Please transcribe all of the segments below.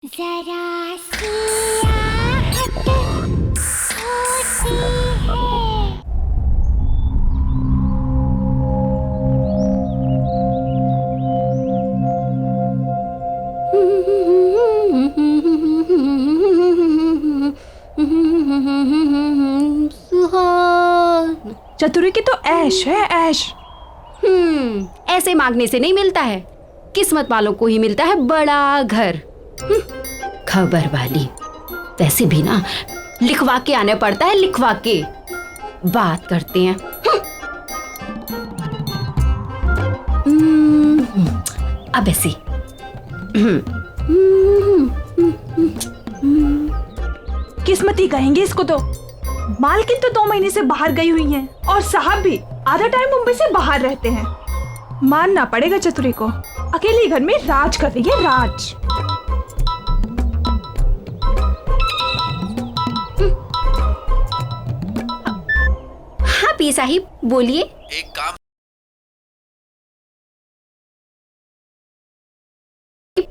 जरा सी आहट होती है। सुहान। चतुरी की तो ऐश है, ऐश। ऐसे मांगने से नहीं मिलता है, किस्मत वालों को ही मिलता है बड़ा घर। खबर वाली। वैसे भी ना लिखवा के आने पड़ता है, लिखवा के। बात करते हैं। अब ऐसे किस्मती कहेंगे इसको तो। मालकिन तो 2 महीने से बाहर गई हुई हैं और साहब भी आधा टाइम मुंबई से बाहर रहते हैं। मानना पड़ेगा चतुरी को, अकेले घर में राज कर रही है, राज। हाँ पी साहिब बोलिए। एक काम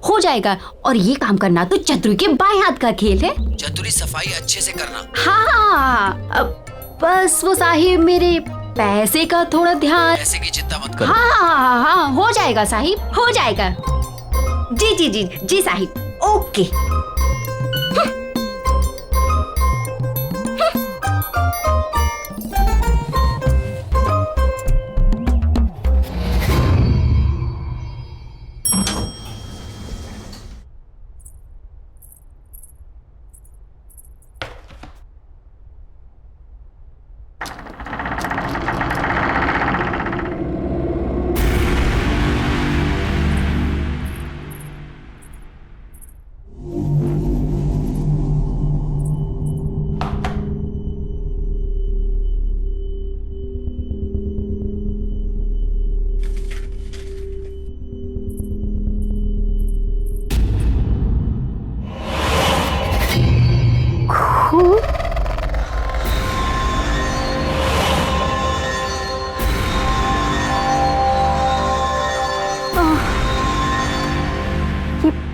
हो जाएगा। और ये काम करना तो चतुरी के बाएं हाथ का खेल है। चतुरी सफाई अच्छे से करना। हाँ बस वो साहिब मेरे पैसे का थोड़ा ध्यान। पैसे की चिंता मत करो। हाँ हो जाएगा साहिब, हो जाएगा। जी जी जी जी साहिब, ओके।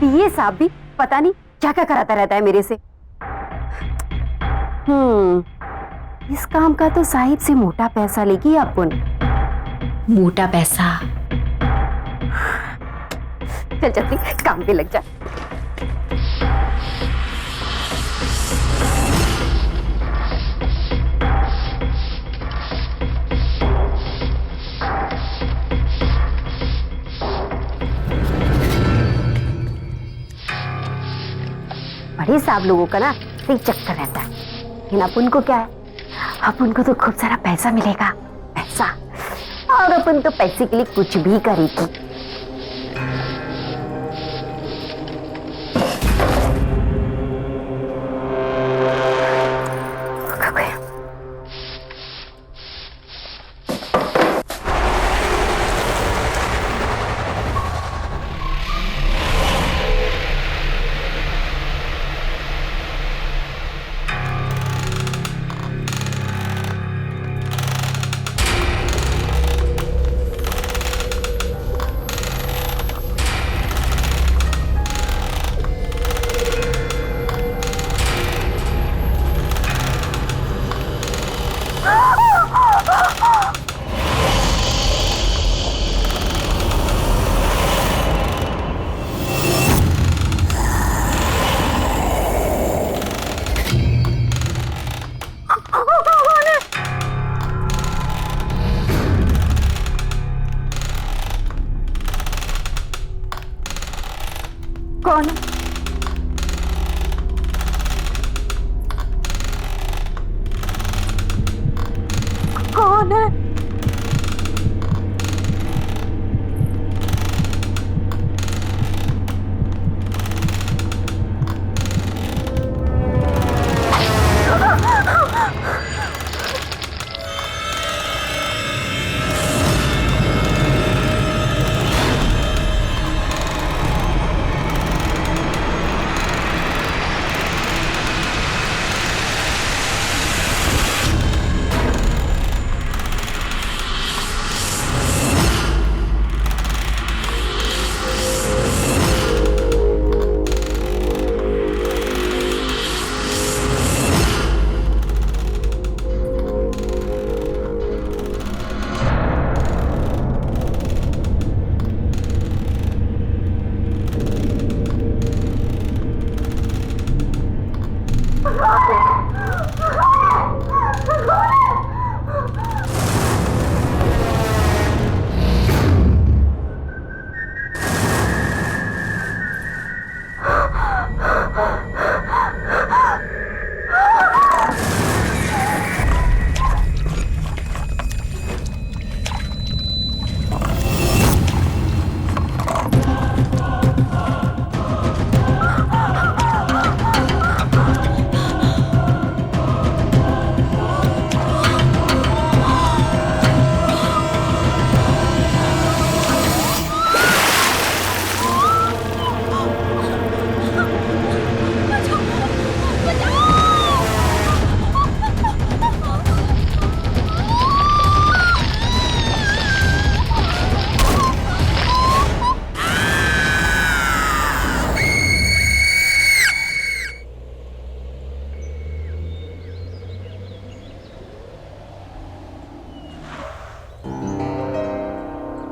ये साहब भी पता नहीं क्या क्या कराता रहता है मेरे से। इस काम का तो साहिब से मोटा पैसा लेगी अपन। मोटा पैसा। चल चल काम पे लग जा। बड़े साहब लोगों का ना सही चक्कर रहता है, लेकिन अपन को क्या है, अपन को तो खूब सारा पैसा मिलेगा, पैसा। और अपन तो पैसे के लिए कुछ भी करेगी।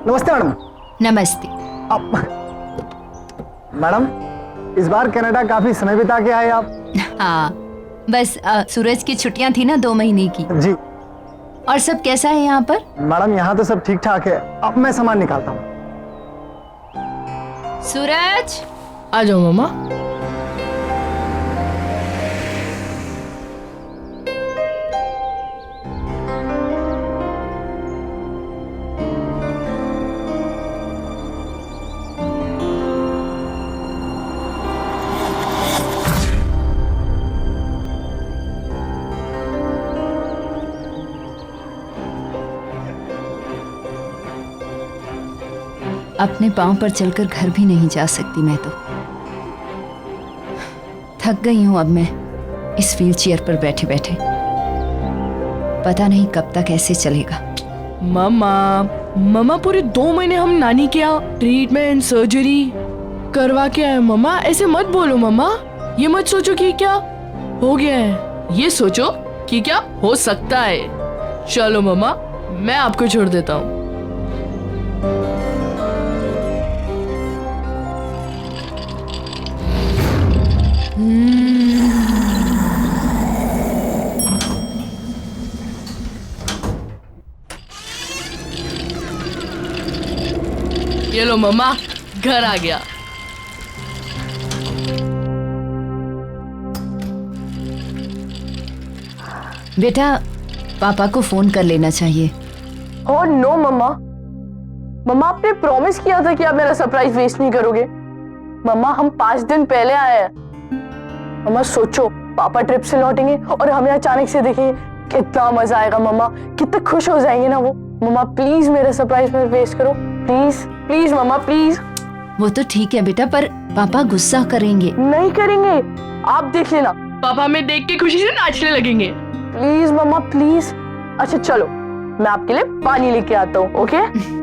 नमस्ते मैडम। नमस्ते। मैडम, इस बार कनाडा काफी समय बिता के आए आप। हाँ, बस सूरज की छुट्टियां थी ना 2 महीने की। जी और सब कैसा है यहाँ पर? मैडम, यहाँ तो सब ठीक ठाक है। अब मैं सामान निकालता हूँ। सूरज, आ जाओ मामा। अपने पांव पर चलकर घर भी नहीं जा सकती मैं तो। थक गई हूं अब मैं इस व्हील चेयर पर बैठे बैठे। पता नहीं कब तक ऐसे चलेगा। मामा पूरे 2 महीने हम नानी के यहाँ ट्रीटमेंट सर्जरी करवा के आए। मामा ऐसे मत बोलो मामा। ये मत सोचो कि क्या हो गया है, ये सोचो कि क्या हो सकता है। चलो मामा, मैं आपको छोड़ देता हूँ। ये लो मम्मा, घर आ गया। बेटा, पापा को फोन कर लेना चाहिए। ओह नो मम्मा। मम्मा, आपने प्रॉमिस किया था कि आप मेरा सरप्राइज वेस्ट नहीं करोगे। मम्मा, हम 5 दिन पहले आए हैं। मम्मा सोचो, पापा ट्रिप से लौटेंगे और हमें अचानक से देखेंगे, कितना मजा आएगा। मम्मा कितने खुश हो जाएंगे ना वो। मम्मा प्लीज मेरा सरप्राइज मत वेस्ट करो, प्लीज प्लीज मम्मा प्लीज। वो तो ठीक है बेटा, पर पापा गुस्सा करेंगे। नहीं करेंगे, आप देख लेना। पापा हमें देख के खुशी से नाचने लगेंगे। प्लीज मम्मा प्लीज। अच्छा चलो, मैं आपके लिए पानी लेके आता हूँ। ओके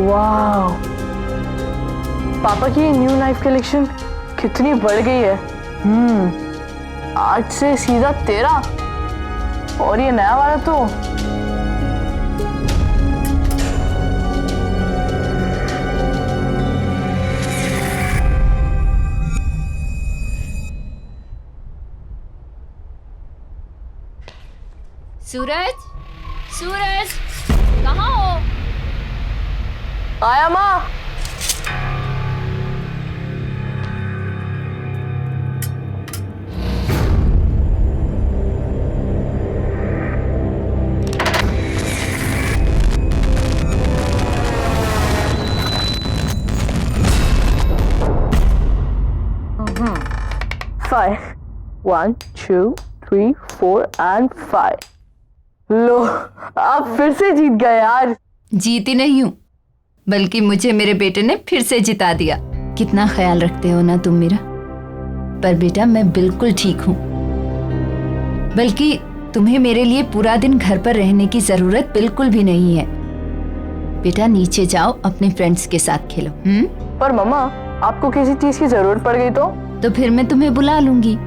वाह, पापा की न्यू नाइफ कलेक्शन कितनी बढ़ गई है। 8 से सीधा 13 और ये नया वाला तो सूरज, सूरज कहाँ हो? आया माँ। Five. 1, 2, 3, 4 and 5. लो, आप फिर से जीत गए यार। जीती नहीं हूँ, बल्कि मुझे मेरे बेटे ने फिर से जिता दिया। कितना ख्याल रखते हो ना तुम मेरा। पर बेटा, मैं बिल्कुल ठीक हूँ। बल्कि तुम्हें मेरे लिए पूरा दिन घर पर रहने की जरूरत बिल्कुल भी नहीं है। बेटा नीचे जाओ, अपने फ्रेंड्स के साथ खेलो। पर मम्मा, आपको किसी चीज की जरूरत पड़ गई तो फिर मैं तुम्हें बुला लूंगी।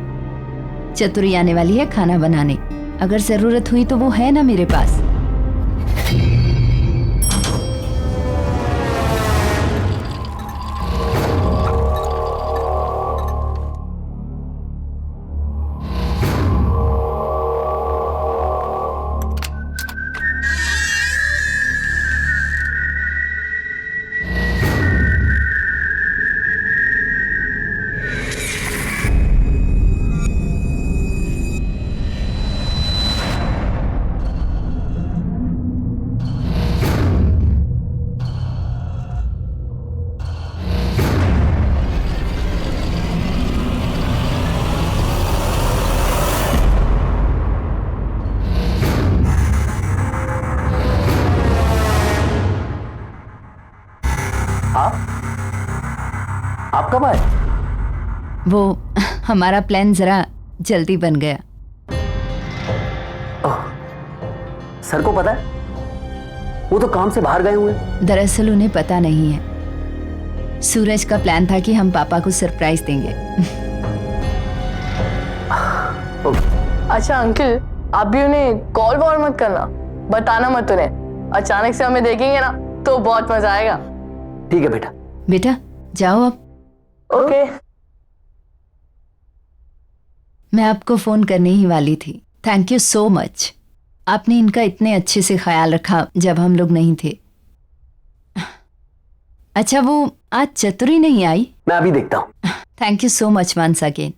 चतुरी आने वाली है खाना बनाने। अगर जरूरत हुई तो वो है ना मेरे पास। आप कब आए? वो हमारा प्लान जरा जल्दी बन गया। सर को पता है? वो तो काम से बाहर गए हुए हैं। दरअसल उन्हें पता नहीं है। सूरज का प्लान था कि हम पापा को सरप्राइज देंगे। अच्छा अंकल, आप भी उन्हें कॉल वॉल मत करना, बताना मत उन्हें। अचानक से हमें देखेंगे ना तो बहुत मजा आएगा। ठीक है बेटा। बेटा जाओ अब। ओके। मैं आपको फोन करने ही वाली थी। Thank you so much. आपने इनका इतने अच्छे से ख्याल रखा जब हम लोग नहीं थे। अच्छा वो आज चतुरी नहीं आई? मैं अभी देखता हूँ। Thank you so much once again.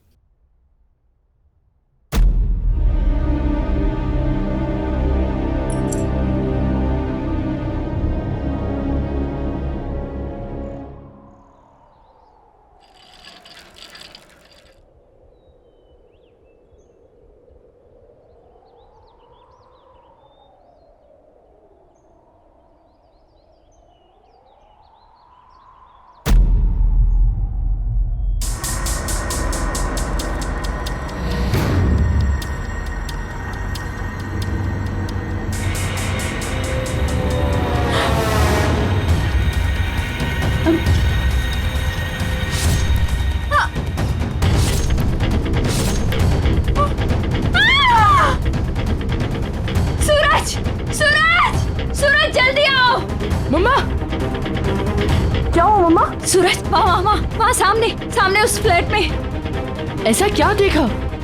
सूरज वहाँ सामने सामने उस फ्लैट में। ऐसा क्या देखा?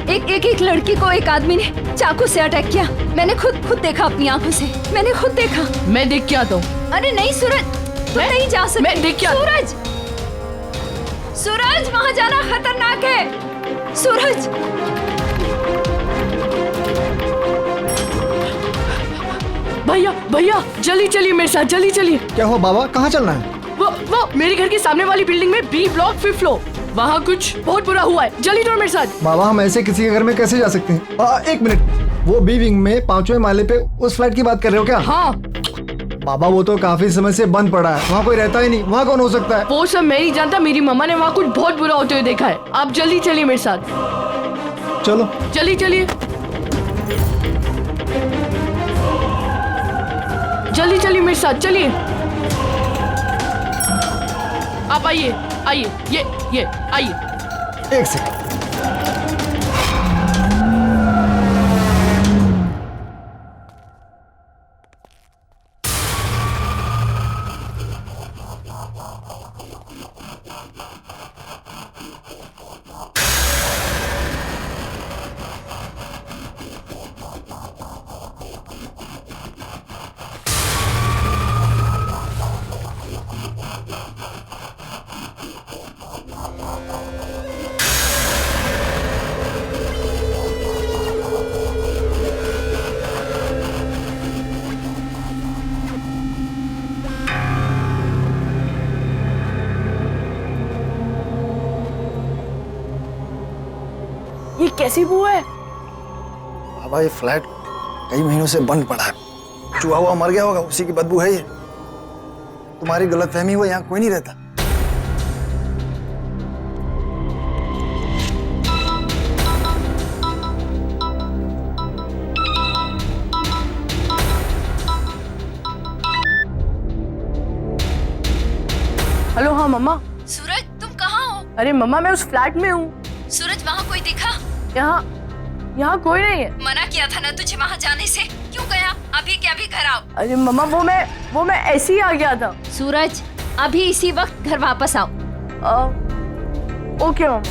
एक लड़की को एक आदमी ने चाकू से अटैक किया। मैंने खुद देखा अपनी आंखों से। मैंने खुद देखा। मैं देख के आता हूँ। अरे नहीं सूरज, तुम नहीं जा सकते। मैं देख के आता। सूरज वहाँ जाना खतरनाक है। सूरज भैया जल्दी चलिए मेरे साथ, जल्दी चलिए। क्या हुआ बाबा, कहाँ चलना है? वो मेरे घर के सामने वाली बिल्डिंग में बी ब्लॉक 5th फ्लोर। वहाँ कुछ बहुत बुरा हुआ है। जल्दी चलो मेरे साथ। बाबा हम ऐसे किसी के घर में कैसे जा सकते हैं? एक मिनट, वो बी विंग में 5वें माले पे उस फ्लैट की बात कर रहे हो क्या? हाँ बाबा वो तो काफी समय से बंद पड़ा है, वहाँ कोई रहता ही नहीं। वहाँ कौन हो सकता है? वो सब मैं नहीं जानता, मेरी मम्मा ने वहाँ कुछ बहुत बुरा होते हुए देखा है। आप जल्दी चलिए मेरे साथ। चलो जल्दी चलिए, जल्दी चलिए मेरे साथ, चलिए। आप आइए आइए, ये आइए। एक सेकंड। ये कैसी बू है? बाबा ये फ्लैट कई महीनों से बंद पड़ा है। चूहा हुआ मर गया होगा, उसी की बदबू है ये। तुम्हारी गलतफहमी हुआ, यहाँ कोई नहीं रहता। हेलो। हाँ मम्मा। सूरज तुम कहाँ हो? अरे मम्मा मैं उस फ्लैट में हूँ। सूरज वहाँ कोई दिखा? यहाँ कोई नहीं है। मना किया था ना तुझे वहाँ जाने से, क्यों गया? अभी के अभी घर आओ। अरे मम्मा वो मैं ऐसे ही आ गया था। सूरज, अभी इसी वक्त घर वापस आओ। ओके मम्मा।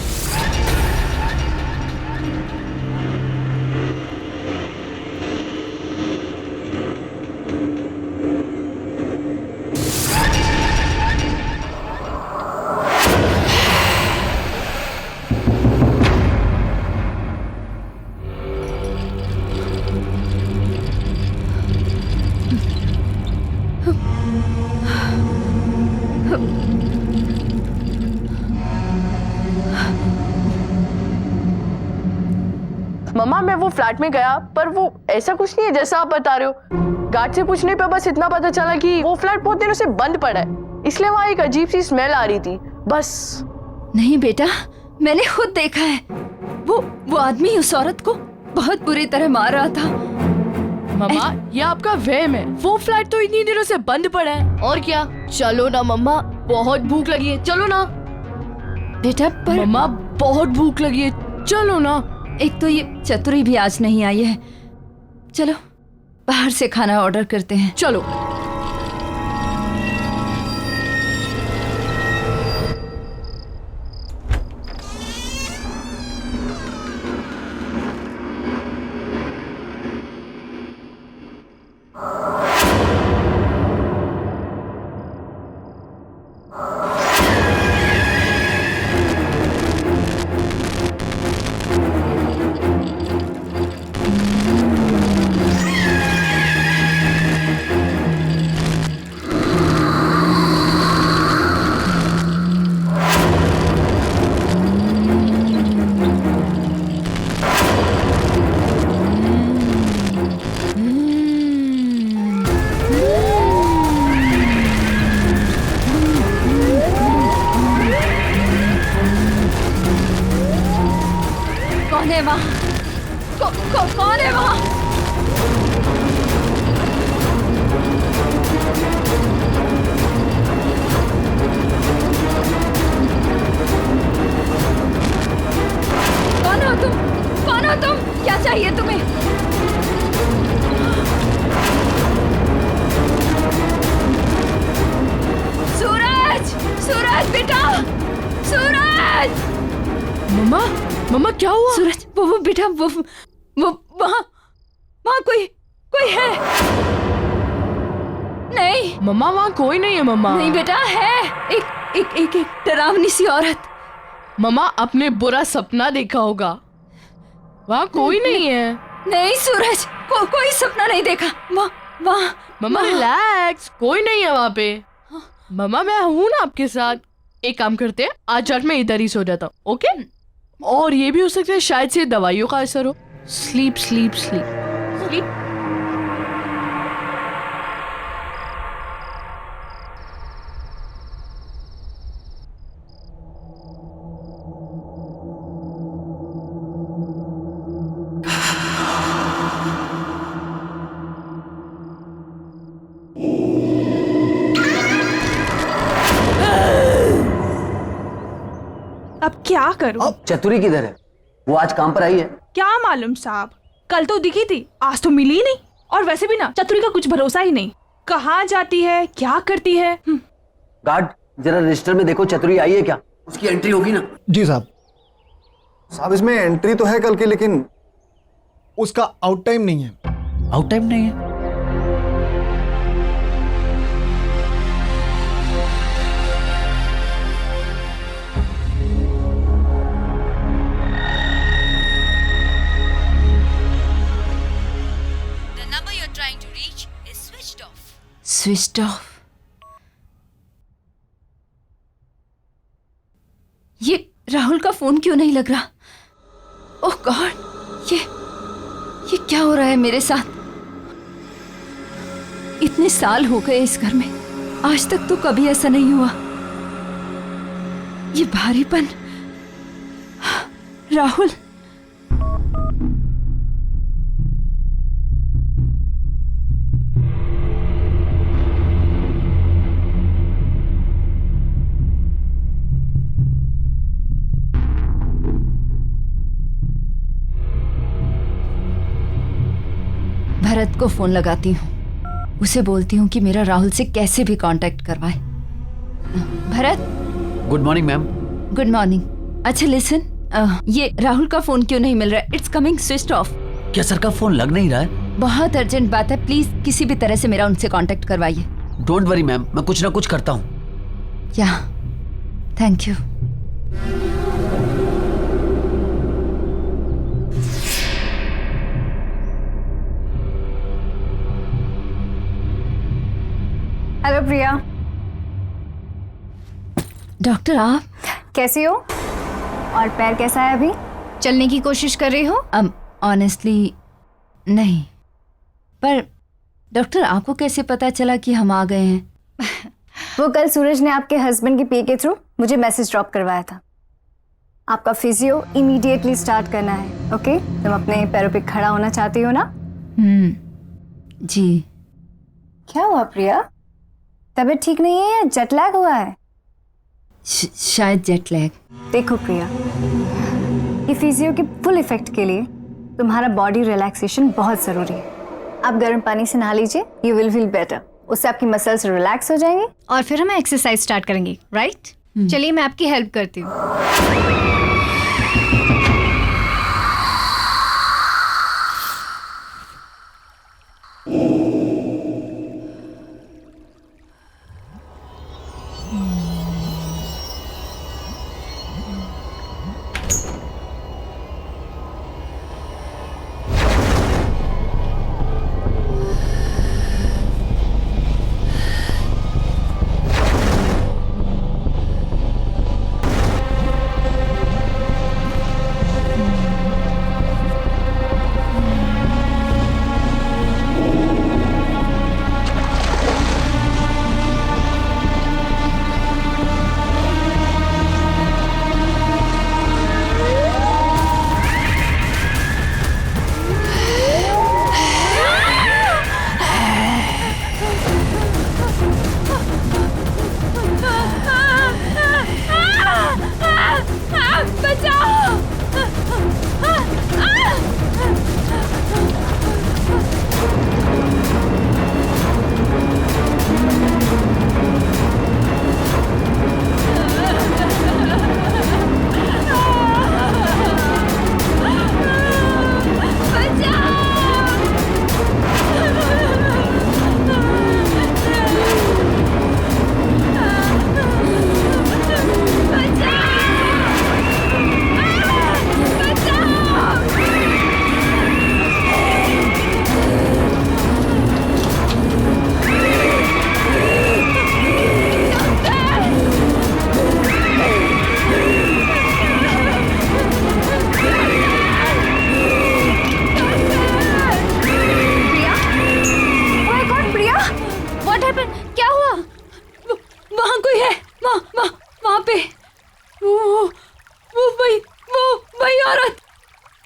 मम्मा मैं वो फ्लैट में गया, पर वो ऐसा कुछ नहीं है जैसा आप बता रहे हो। गार्ड से पूछने पे बस इतना पता चला कि वो फ्लैट बहुत दिनों से बंद पड़ा है, इसलिए वहाँ एक अजीब सी स्मेल आ रही थी, बस। नहीं बेटा, मैंने खुद देखा है। वो आदमी उस औरत को बहुत बुरी तरह मार रहा था। मम्मा ये आपका वहम है, वो फ्लैट तो इतनी दिनों से बंद पड़ा है। और क्या, चलो ना मम्मा, बहुत भूख लगी है, चलो ना। बेटा पर मम्मा बहुत भूख लगी है, चलो ना। एक तो ये चतुरी भी आज नहीं आई है। चलो बाहर से खाना ऑर्डर करते हैं। चलो। कौन है वहाँ? कौन है वहाँ? कौन हो तुम? कौन हो तुम? क्या चाहिए तुम्हें? सूरज, सूरज बेटा, सूरज। मम्मा क्या हुआ? सूरज, वो बेटा, वो वहाँ कोई है? नहीं मम्मा वहाँ कोई नहीं है मम्मा। नहीं बेटा, है एक डरावनी सी औरत। मम्मा आपने बुरा सपना देखा होगा, वहाँ कोई नहीं है। नहीं सूरज, कोई सपना नहीं देखा। वहाँ मम्मा रिलैक्स, कोई नहीं है वहाँ पे। मम्मा मैं हूँ ना आपके साथ। एक काम करते हैं, आज रात मैं इधर ही सो जाता हूँ, ओके? और ये भी हो सकता है शायद से दवाइयों का असर हो। Sleep sleep sleep sleep. अब क्या करूं? चतुरी किधर है? वो आज काम पर आई है? क्या मालूम साहब, कल तो दिखी थी, आज तो मिली ही नहीं। और वैसे भी ना चतुरी का कुछ भरोसा ही नहीं, कहाँ जाती है, क्या करती है। गार्ड जरा रजिस्टर में देखो, चतुरी आई है क्या? उसकी एंट्री होगी ना? जी साहब। साहब इसमें एंट्री तो है कल की, लेकिन उसका आउट टाइम नहीं है। आउट टाइम नहीं है? Switched off. ये राहुल का फोन क्यों नहीं लग रहा? ओह गॉड, ये क्या हो रहा है मेरे साथ? इतने साल हो गए इस घर में, आज तक तो कभी ऐसा नहीं हुआ। ये भारीपन, राहुल। भरत को फोन लगाती हूँ, उसे बोलती हूँ कि मेरा राहुल से कैसे भी कांटेक्ट करवाए। Bharat. Good morning ma'am. Good morning. अच्छा लिसन, ये राहुल का फोन क्यों नहीं मिल रहा है? It's coming switched off. क्या सर का फोन लग नहीं रहा है? बहुत अर्जेंट बात है, प्लीज किसी भी तरह से मेरा उनसे कांटेक्ट करवाइए। डोंट वरी मैम, मैं कुछ ना कुछ करता हूँ। या thank you. Hello Priya. Doctor आप कैसी हो? और पैर कैसा है अभी? चलने की कोशिश कर रही हो? ऑनेस्टली नहीं, पर डॉक्टर आपको कैसे पता चला कि हम आ गए हैं? वो कल सूरज ने आपके हस्बैंड की पी के थ्रू मुझे मैसेज ड्रॉप करवाया था। आपका फिजियो इमीडिएटली स्टार्ट करना है। ओके? तुम अपने पैरों पे खड़ा होना चाहती हो ना? जी। क्या हुआ प्रिया? तबीयत ठीक नहीं है या जेट लैग हुआ है? शायद जेट लैग। देखो प्रिया, ये फिजियो के फुल इफेक्ट के लिए तुम्हारा बॉडी रिलैक्सेशन बहुत जरूरी है। आप गर्म पानी से नहा लीजिए, यू विल फील बेटर। उससे आपकी मसल्स रिलैक्स हो जाएंगे और फिर हम एक्सरसाइज स्टार्ट करेंगे। राइट? चलिए मैं आपकी हेल्प करती हूँ।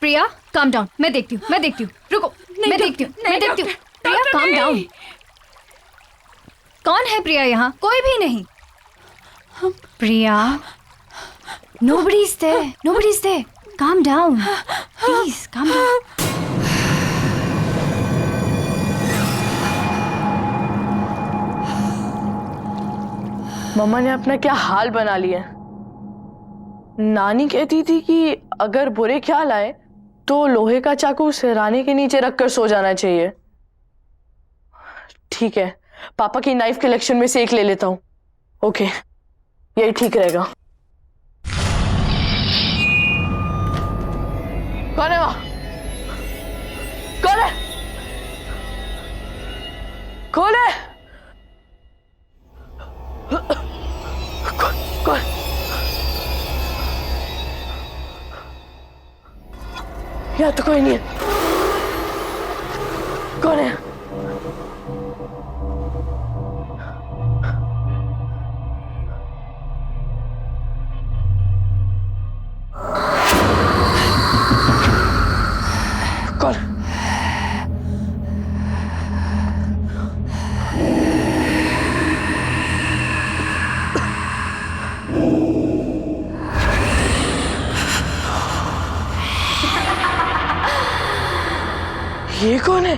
प्रिया काम डाउन, मैं देखती हूँ रुको, मैं देखती हूँ प्रिया काम डाउन। कौन है प्रिया? यहाँ कोई भी नहीं। प्रिया nobody is there, calm down, please calm down. मम्मा ने अपना क्या हाल बना लिया। नानी कहती थी कि अगर बुरे ख्याल आए तो लोहे का चाकू सिरहाने के नीचे रखकर सो जाना चाहिए। ठीक है, पापा की नाइफ कलेक्शन में से एक ले लेता हूँ। ओके, यही ठीक रहेगा। कौन है वहां? कौन है? कौन है? कौन? यहाँ तो कोई नहीं है। कौन है? कौन? ये कौन है?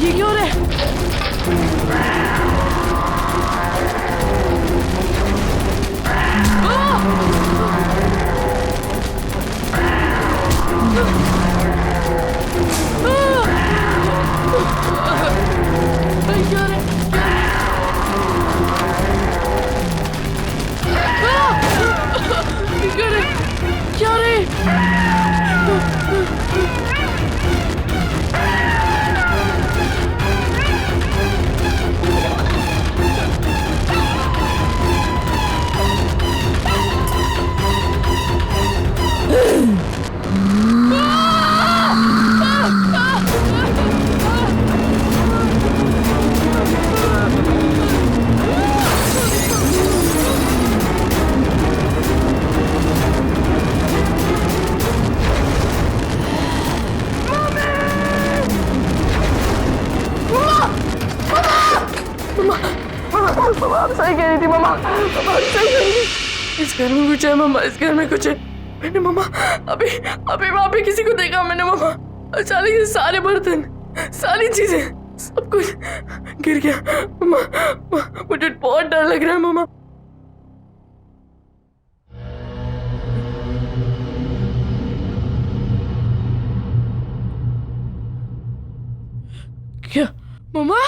ये क्यों हो रहा है? क्या रे? क्या रे? मम्मा आप सही कह रही थी मम्मा, मम्मा आप सही कह रही थी। इस घर में कुछ है मम्मा, इस घर में कुछ है। मैंने मम्मा अभी अभी वहाँ पे किसी को देखा मैंने मम्मा। अचानक से सारे बर्तन, सारी चीजें, सब कुछ गिर गया मम्मा। मुझे बहुत डर लग रहा है मम्मा। क्या मम्मा?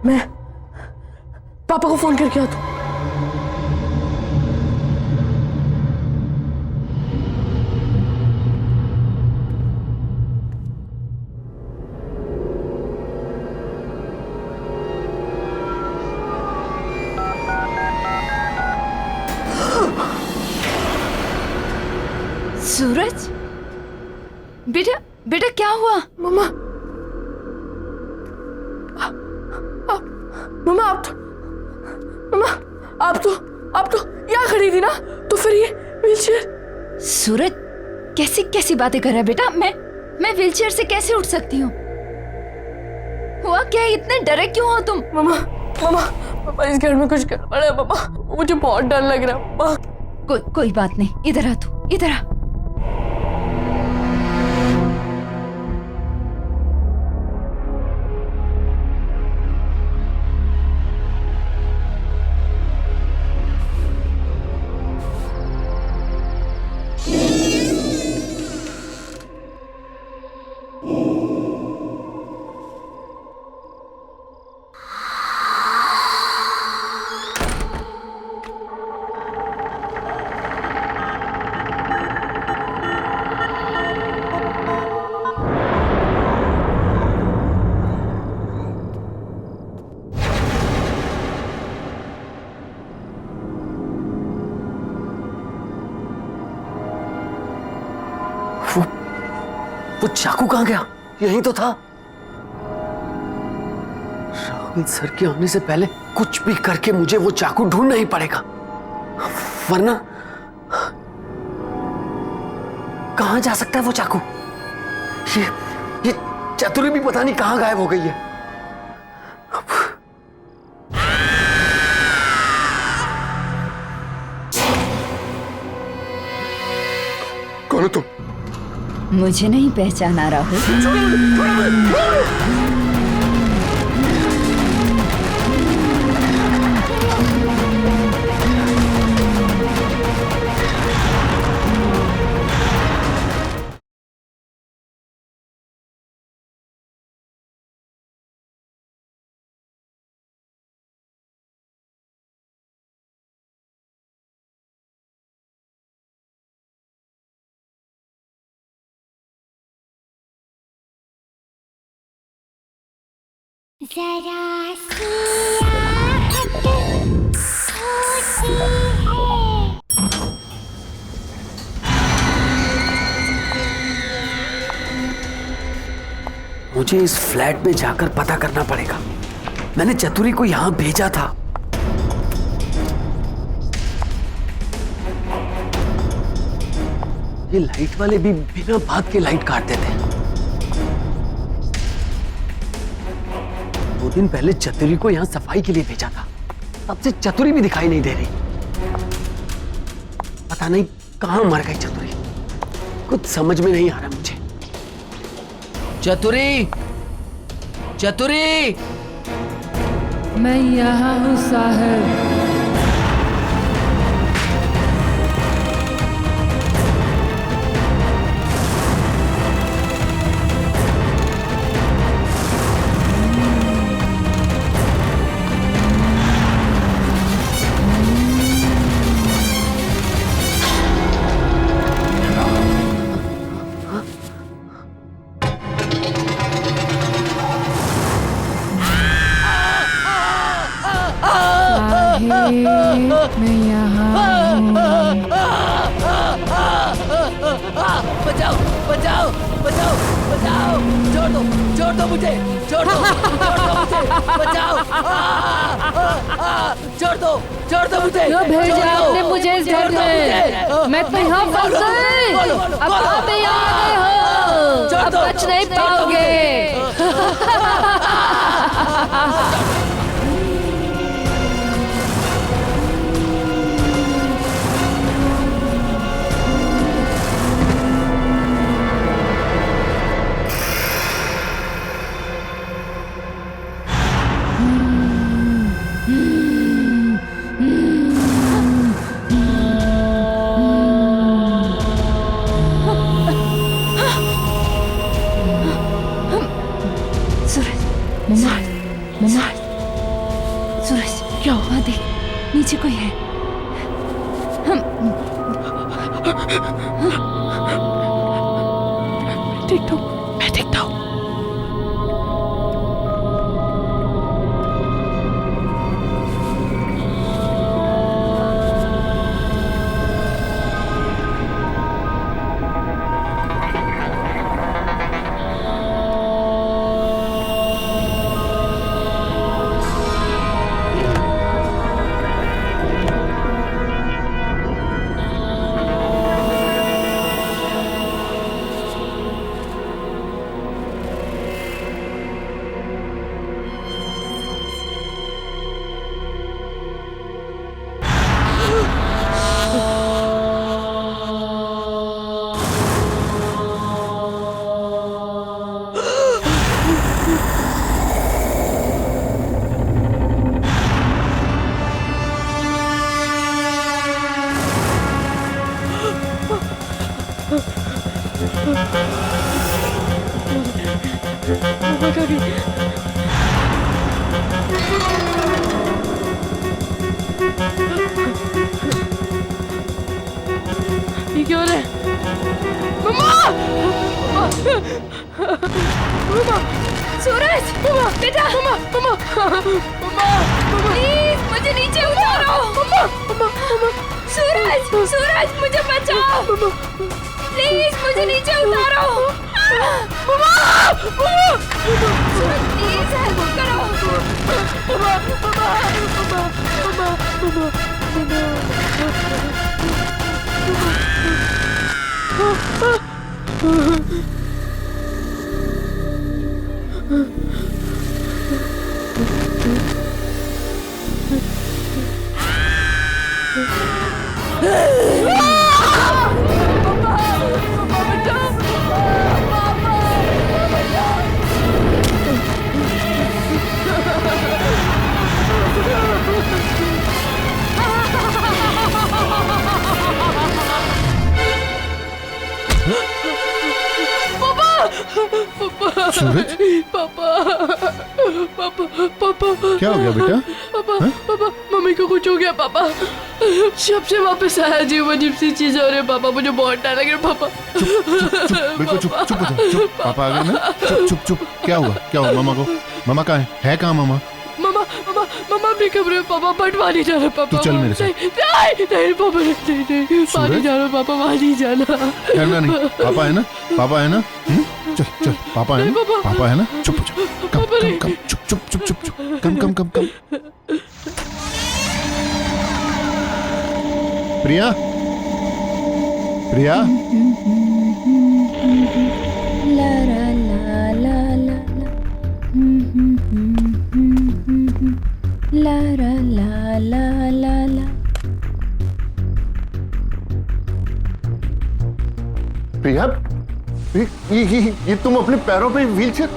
मैं पापा को फोन करके आता हूँ। सूरज, बेटा बेटा क्या हुआ? मम्मा मम्मा आप तो यहाँ खड़ी थी ना, तो फिर ये व्हीलचेयर। सूरज कैसी कैसी बातें कर रहा है बेटा? मैं व्हीलचेयर से कैसे उठ सकती हूँ? हुआ क्या? इतने डरे क्यों हो तुम? मम्मा इस घर में कुछ गड़बड़ है मम्मा, मुझे बहुत डर लग रहा है मम्मा। कोई बात नहीं, इधर आ तू, इधर आ। वो चाकू कहाँ गया? यहीं तो था। राहुल सर के आने से पहले कुछ भी करके मुझे वो चाकू ढूंढना ही पड़ेगा, वरना कहां जा सकता है वो चाकू? ये चतुरी भी पता नहीं कहां गायब हो गई है। कौन हो तुम? मुझे नहीं पहचाना राहुल? जरा सी आहट होती है। मुझे इस फ्लैट में जाकर पता करना पड़ेगा। मैंने चतुरी को यहां भेजा था। ये लाइट वाले भी बिना बात के लाइट काट देते हैं। 2 दिन पहले चतुरी को यहां सफाई के लिए भेजा था, तब से चतुरी भी दिखाई नहीं दे रही। पता नहीं कहाँ मर गई चतुरी, कुछ समझ में नहीं आ रहा मुझे। चतुरी, चतुरी, मैं यहाँ हूँ साहब। मैं यहाँ बचाओ बचाओ बचाओ बचाओ, छोड़ दो मुझे, छोड़ दो मुझे, बचाओ, छोड़ दो मुझे, क्यों भेजा आपने मुझे इस घर में? मैं तो यहाँ फंस गई। अब आप यहाँ आ गए हो, अब बच नहीं पाओगे। मम्मा, सूरज क्या हुआ? देख नीचे कोई है। मैं देखता हूँ। ये क्यों है? मम्मा! मम्मा! सूरज! मम्मा! बेटा! मम्मा! प्लीज मुझे नीचे उतारो! मम्मा! सूरज! सूरज मुझे बचाओ! प्लीज मुझे नीचे उतारो! सूरज प्लीज हेल्प करो! सूरज, पापा क्या हो गया बेटा? पापा मम्मी को कुछ हो गया पापा। जब से वापस आया अजीब अजीब सी चीजें हो रही है पापा, मुझे बहुत डर लग रहा है पापा। बिल्कुल चुप हो जाओ। पापा आ गए ना? चुप। क्या हुआ मामा को? मामा कहाँ है कहाँ मामा? मम्मा अपने कमरे में पापा, बट वहाँ नहीं जाना पापा। तू चल मेरे साथ। नहीं पापा नहीं, वहाँ नहीं जाना पापा, वहाँ नहीं जाना। डरना नहीं, पापा है ना? चल पापा है ना? चुप हो जाओ। कम चुप। कम। प्रिया ला ला ला ला ला ला ला ला ला ला। प्रिया, ये तुम अपने पैरों पे व्हीलचेयर,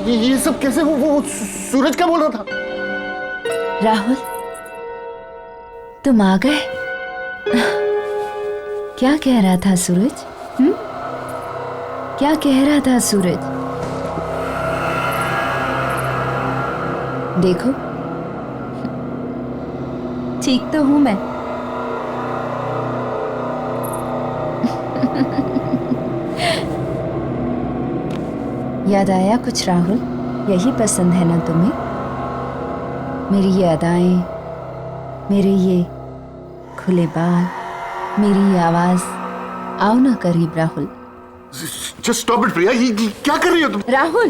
ये सब कैसे? वो सूरज क्या बोल रहा था? राहुल, तुम आ गए। क्या कह रहा था सूरज? क्या कह रहा था सूरज? देखो, ठीक तो हूं मैं। याद आया कुछ राहुल? यही पसंद है ना तुम्हें? मेरी ये अदाएं, मेरे ये खुले बाल, मेरी ये आवाज। आओ ना करीब राहुल। Just stop it, प्रिया। ये क्या कर रही हो तुम? राहुल,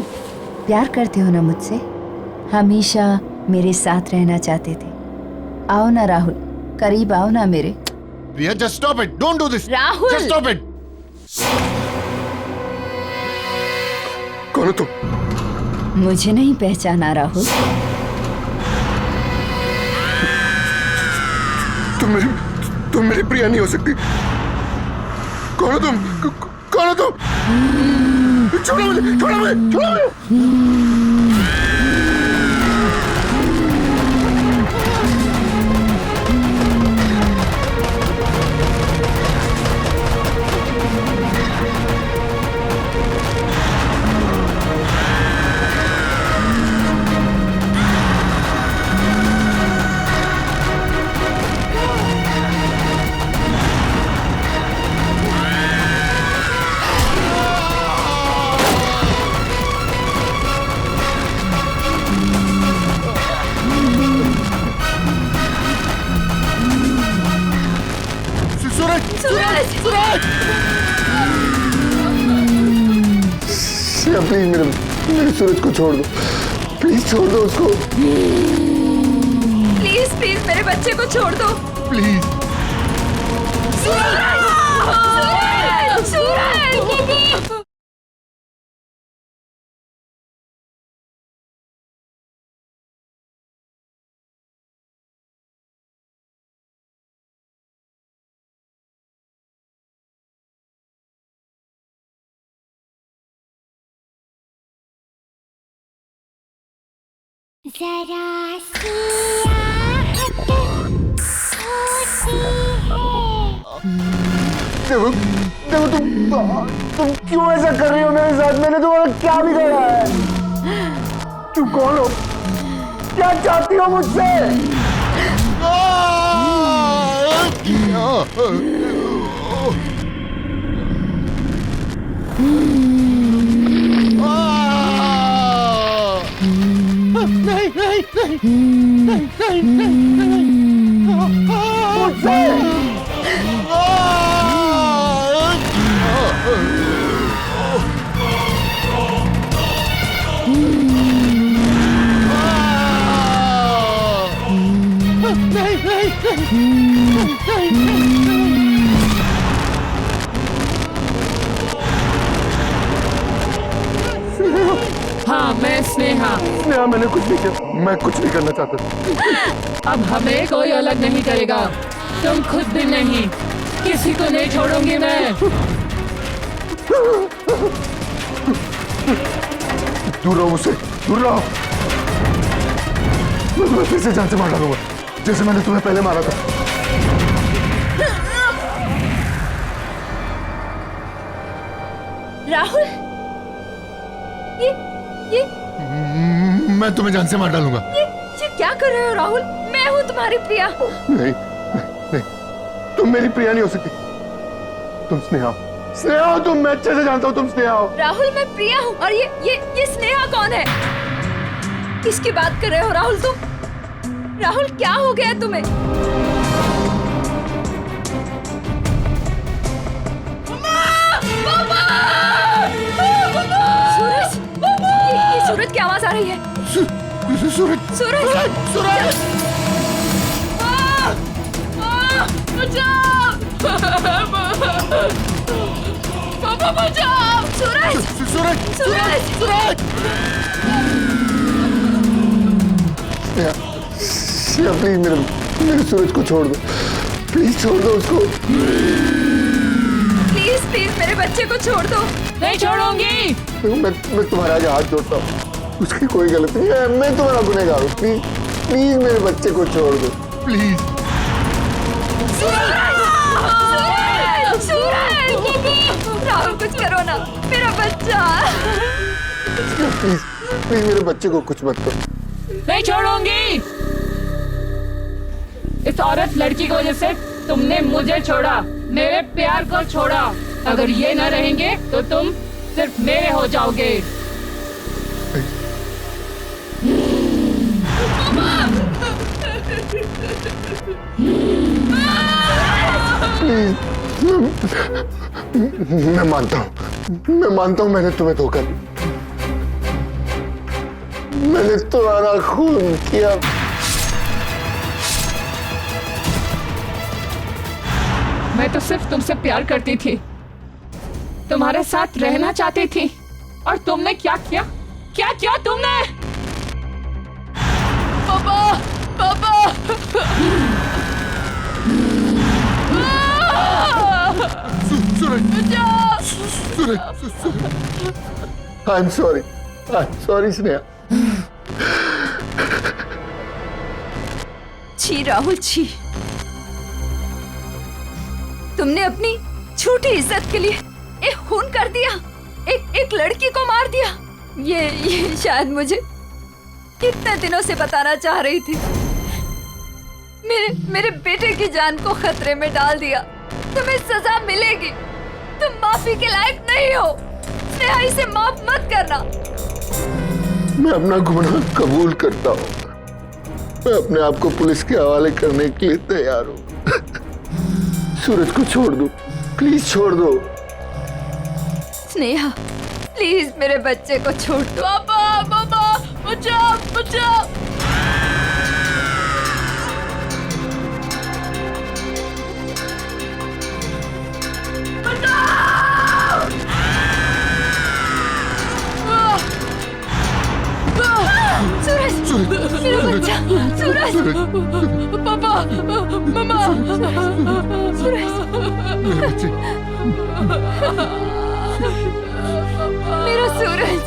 प्यार करते हो ना मुझसे? हमेशा मेरे साथ रहना चाहते थे। आओ ना राहुल, करीब आओ ना मेरे। प्रिया, just stop it. Don't do this. Rahul! Just stop it. कौन हो तुम? मुझे नहीं पहचाना राहुल? तुम मेरी प्रिया नहीं हो सकती। कौन हो तुम? कौन हो तुम? छोड़ो मुझे, छोड़ो मुझे, छोड़ो मुझे। प्लीज मेरे सूरज को छोड़ दो, प्लीज छोड़ दो उसको। प्लीज प्लीज मेरे बच्चे को छोड़ दो प्लीज। सूरज! सूरज! सूरज! जरा सी आहट होती है। देखो तुम क्यों ऐसा कर रही हो मेरे साथ? मैंने तुम्हारा क्या बिगाड़ा है? तुम कौन हो? क्या चाहती हो मुझसे? हाँ, मैं स्नेहा। स्नेहा, मैंने कुछ नहीं किया, मैं कुछ नहीं करना चाहता। अब हमें कोई अलग नहीं करेगा, तुम खुद भी नहीं, किसी को नहीं छोड़ूंगी मैं। दूर रहो मुझसे, दूर रहो। मैं तुम्हें फिर से जान से मार डालूंगा, जैसे मैंने तुम्हें पहले मारा था। राहुल, ये मैं तुम्हें जान से मार डालूंगा। ये क्या कर रहे हो राहुल? मैं हूँ तुम्हारी प्रिया। नहीं, नहीं, तुम मेरी प्रिया नहीं हो सकती। तुम स्नेहा हो। स्नेहा हो तुम, मैं अच्छे से जानता हूँ तुम स्नेहा हो। राहुल, मैं प्रिया हूँ। और ये स्नेहा कौन है? किसकी बात कर रहे हो राहुल तुम? राहुल, क्या हो गया तुम्हें? सूरज, ये सूरज की आवाज आ रही है। सूरज, सूरज, सूरज! बचाओ! पापा बचाओ! सूरज! सूरज, सूरज! सूरज! स्नेहा, प्लीज मेरे सूरज को छोड़ दो, प्लीज छोड़ दो उसको। प्लीज प्लीज मेरे बच्चे को छोड़ दो। नहीं छोड़ूंगी। मैं तुम्हारा आगे हाथ जोड़ता हूँ, उसकी कोई गलती नहीं है, मैं तुम्हारा गुनहगार हूँ। प्लीज प्लीज मेरे बच्चे को छोड़ दो प्लीज। राहुल कुछ करो ना, मेरा बच्चा। प्लीज प्लीज मेरे बच्चे को कुछ मत करो। नहीं छोड़ूंगी। इस औरत लड़की की वजह से तुमने मुझे छोड़ा, मेरे प्यार को छोड़ा। अगर ये न रहेंगे तो तुम सिर्फ मेरे हो जाओगे। मैं मानता हूँ मैंने तुम्हें धोखा दिया, मैंने तुम्हारा खून किया। मैं तो सिर्फ तुमसे प्यार करती थी, तुम्हारे साथ रहना चाहती थी, और तुमने क्या किया? क्या किया तुमने? पापा, पापा! I am sorry Sneha. छी राहुल छी, तुमने अपनी झूठी इज्जत के लिए एक खून कर दिया, एक लड़की को मार दिया। ये शायद मुझे कितने दिनों से बताना चाह रही थी। मेरे बेटे की जान को खतरे में डाल दिया। तुम्हें सजा मिलेगी, तुम माफी के लायक नहीं हो। स्नेहा, इसे माफ मत करना। मैं अपना गुनाह कबूल करता हूँ, मैं अपने आप को पुलिस के हवाले करने के लिए तैयार हूँ। सूरज को छोड़ दो, प्लीज छोड़ दो। स्नेहा, प्लीज मेरे बच्चे को छोड़ दो। पापा, पापा, बचाओ, बचाओ! सूरज, मेरा बच्चा, सूरज, पापा, मम्मा, सूरज, मेरा सूरज।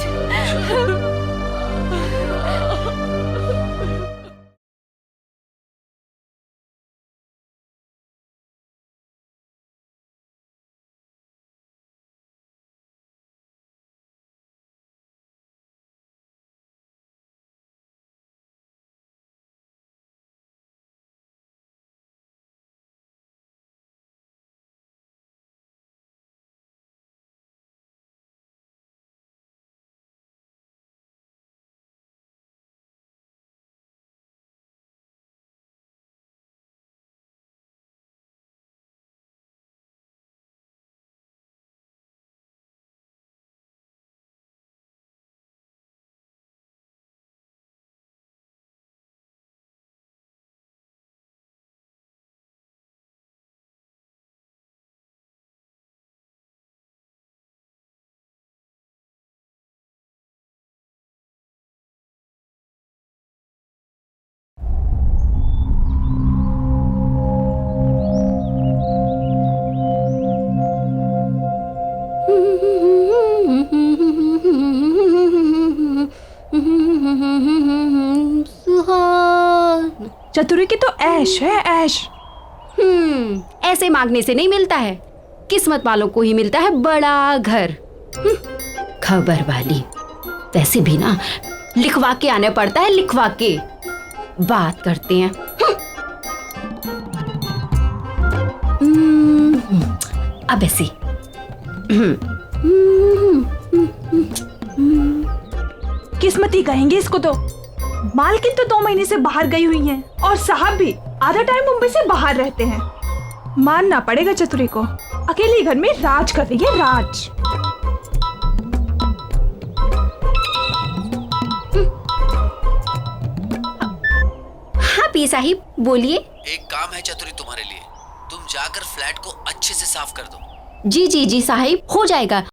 चतुरी की तो ऐश है, ऐश। ऐसे मांगने से नहीं मिलता है, किस्मत वालों को ही मिलता है बड़ा घर। खबर वाली, वैसे भी ना लिखवा के आने पड़ता है, लिखवा के। बात करते हैं। अब ऐसे किस्मती कहेंगे इसको तो। मालकिन तो 2 महीने से बाहर गई हुई हैं, और साहब भी आधा टाइम मुंबई से बाहर रहते हैं। मानना पड़ेगा चतुरी को, अकेले घर में राज कर रही है, राज। हाँ पी साहिब, बोलिए। एक काम है चतुरी तुम्हारे लिए, तुम जाकर फ्लैट को अच्छे से साफ कर दो। जी जी जी साहिब, हो जाएगा।